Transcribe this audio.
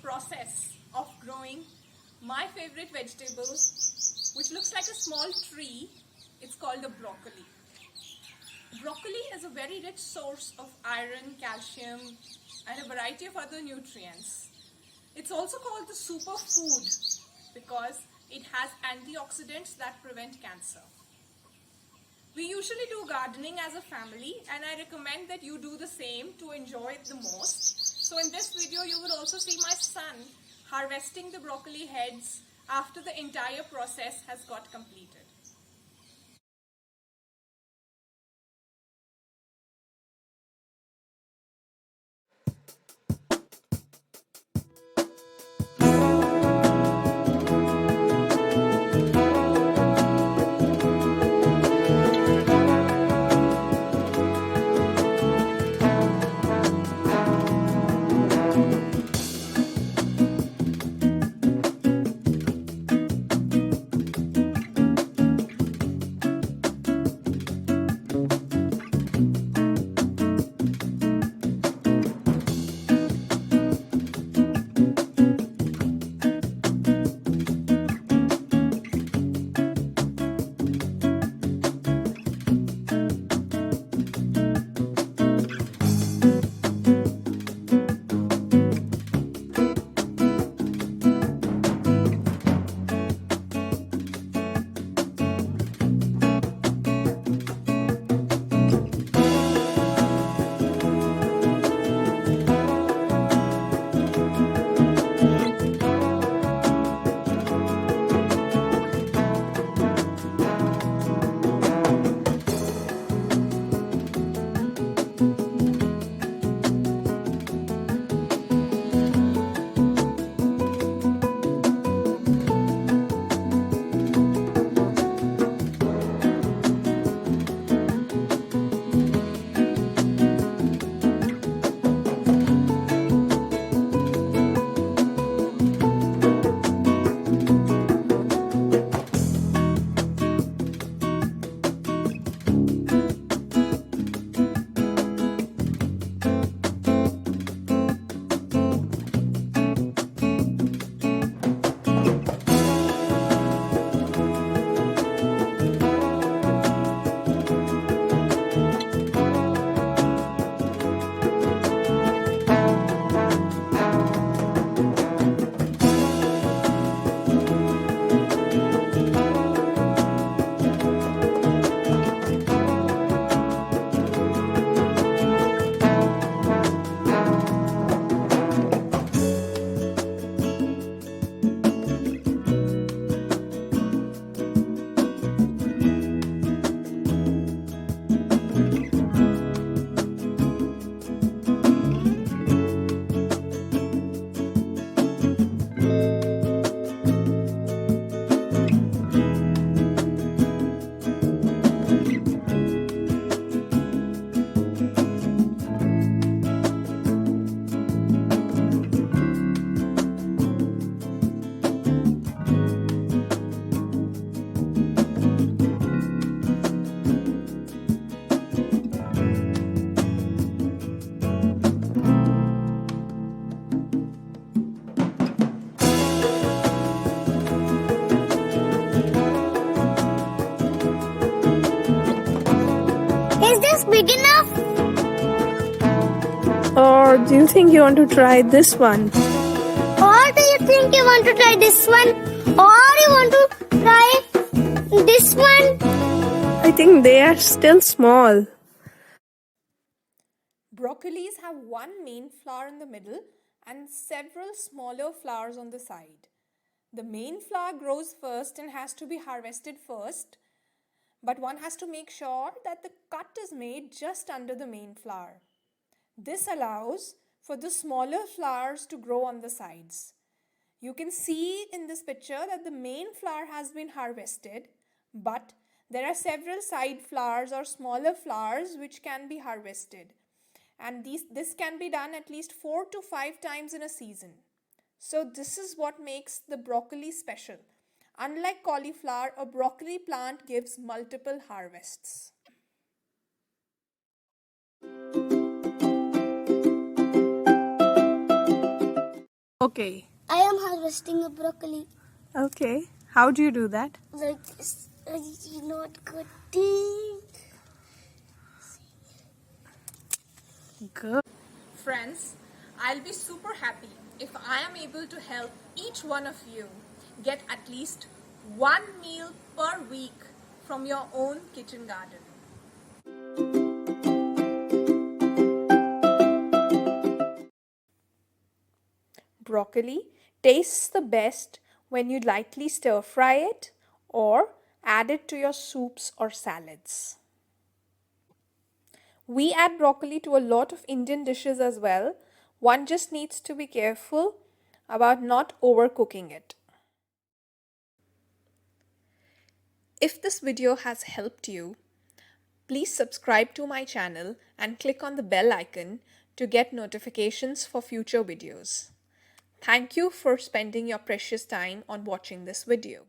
process of growing my favorite vegetable, which looks like a small tree. It's called the broccoli. Broccoli is a very rich source of iron, calcium, and a variety of other nutrients. It's also called the superfood because it has antioxidants that prevent cancer. We usually do gardening as a family, and I recommend that you do the same to enjoy it the most. So in this video, you will also see my son harvesting the broccoli heads after the entire process has got completed. Is this big enough? Or do you think you want to try this one? Or do you think you want to try this one? Or you want to try this one? I think they are still small. Broccolis have one main flower in the middle and several smaller flowers on the side. The main flower grows first and has to be harvested first, but one has to make sure that the cut is made just under the main flower. This allows for the smaller flowers to grow on the sides. You can see in this picture that the main flower has been harvested, but there are several side flowers or smaller flowers which can be harvested. And this can be done at least 4 to 5 times in a season. So this is what makes the broccoli special. Unlike cauliflower, a broccoli plant gives multiple harvests. Okay. I am harvesting a broccoli. Okay. How do you do that? Like this. Not good deed. Good. Friends, I'll be super happy if I am able to help each one of you get at least one meal per week from your own kitchen garden. Broccoli tastes the best when you lightly stir fry it or add it to your soups or salads. We add broccoli to a lot of Indian dishes as well. One just needs to be careful about not overcooking it. If this video has helped you, please subscribe to my channel and click on the bell icon to get notifications for future videos. Thank you for spending your precious time on watching this video.